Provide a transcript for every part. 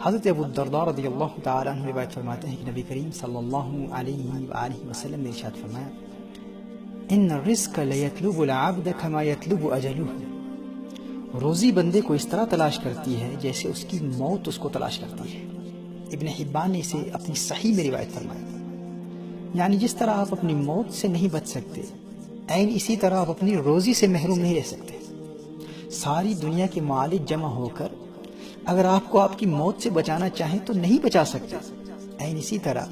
حضرت ابو الدرداء رضی اللہ تعالیٰ عنہ روایت فرماتے ہیں کہ نبی کریم صلی اللہ علیہ وآلہ وسلم نے ارشاد فرمایا ان الرزق لیطلب العبد کما یطلب اجلہ، روزی بندے کو اس طرح تلاش کرتی ہے جیسے اس کی موت اس کو تلاش کرتی ہے۔ ابن حبان نے اسے اپنی صحیح میں روایت فرمایا، یعنی جس طرح آپ اپنی موت سے نہیں بچ سکتے، عین اسی طرح آپ اپنی روزی سے محروم نہیں رہ سکتے۔ ساری دنیا کے مالک جمع ہو کر اگر آپ کو آپ کی موت سے بچانا چاہیں تو نہیں بچا سکتے۔ عین اسی طرح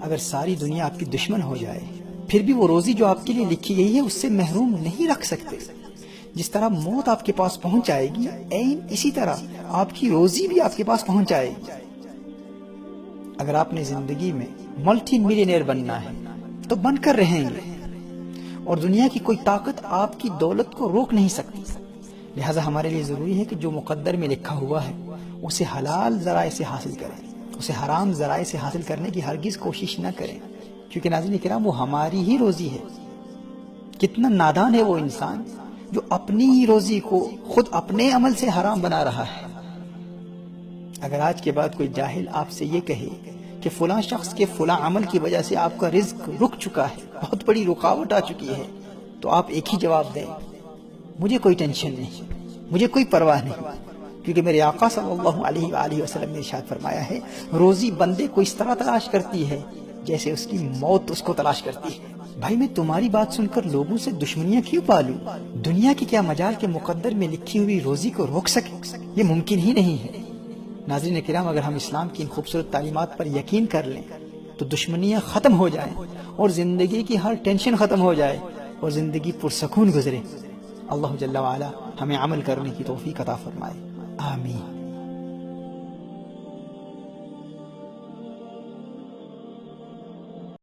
اگر ساری دنیا آپ کی دشمن ہو جائے پھر بھی وہ روزی جو آپ کے لیے لکھی گئی ہے اس سے محروم نہیں رکھ سکتے۔ جس طرح موت آپ کے پاس پہنچ جائے گی، عین اسی طرح آپ کی روزی بھی آپ کے پاس پہنچ جائے گی۔ اگر آپ نے زندگی میں ملٹی ملینئر بننا ہے تو بن کر رہیں گے، اور دنیا کی کوئی طاقت آپ کی دولت کو روک نہیں سکتی۔ لہٰذا ہمارے لیے ضروری ہے کہ جو مقدر میں لکھا ہوا ہے اسے حلال ذرائع سے حاصل کریں، اسے حرام ذرائع سے حاصل کرنے کی ہرگز کوشش نہ کریں، کیونکہ ناظرین کرام وہ ہماری ہی روزی ہے۔ کتنا نادان ہے وہ انسان جو اپنی ہی روزی کو خود اپنے عمل سے حرام بنا رہا ہے۔ اگر آج کے بعد کوئی جاہل آپ سے یہ کہے کہ فلاں شخص کے فلاں عمل کی وجہ سے آپ کا رزق رک چکا ہے، بہت بڑی رکاوٹ آ چکی ہے، تو آپ ایک ہی جواب دیں، مجھے کوئی ٹینشن نہیں، مجھے کوئی پرواہ نہیں، کیونکہ میرے آقا صلی اللہ علیہ وآلہ وسلم نے ارشاد فرمایا ہے روزی بندے کو اس طرح تلاش کرتی ہے جیسے اس کی موت اس کو تلاش کرتی ہے۔ بھائی میں تمہاری بات سن کر لوگوں سے دشمنیاں کیوں پالوں؟ دنیا کی کیا مجال کے مقدر میں لکھی ہوئی روزی کو روک سکے؟ یہ ممکن ہی نہیں ہے۔ ناظرین کرام، اگر ہم اسلام کی ان خوبصورت تعلیمات پر یقین کر لیں تو دشمنیاں ختم ہو جائیں اور زندگی کی ہر ٹینشن ختم ہو جائے اور زندگی پرسکون گزرے۔ اللہ جل وعلا ہمیں عمل کرنے کی توفیق عطا فرمائے، آمین۔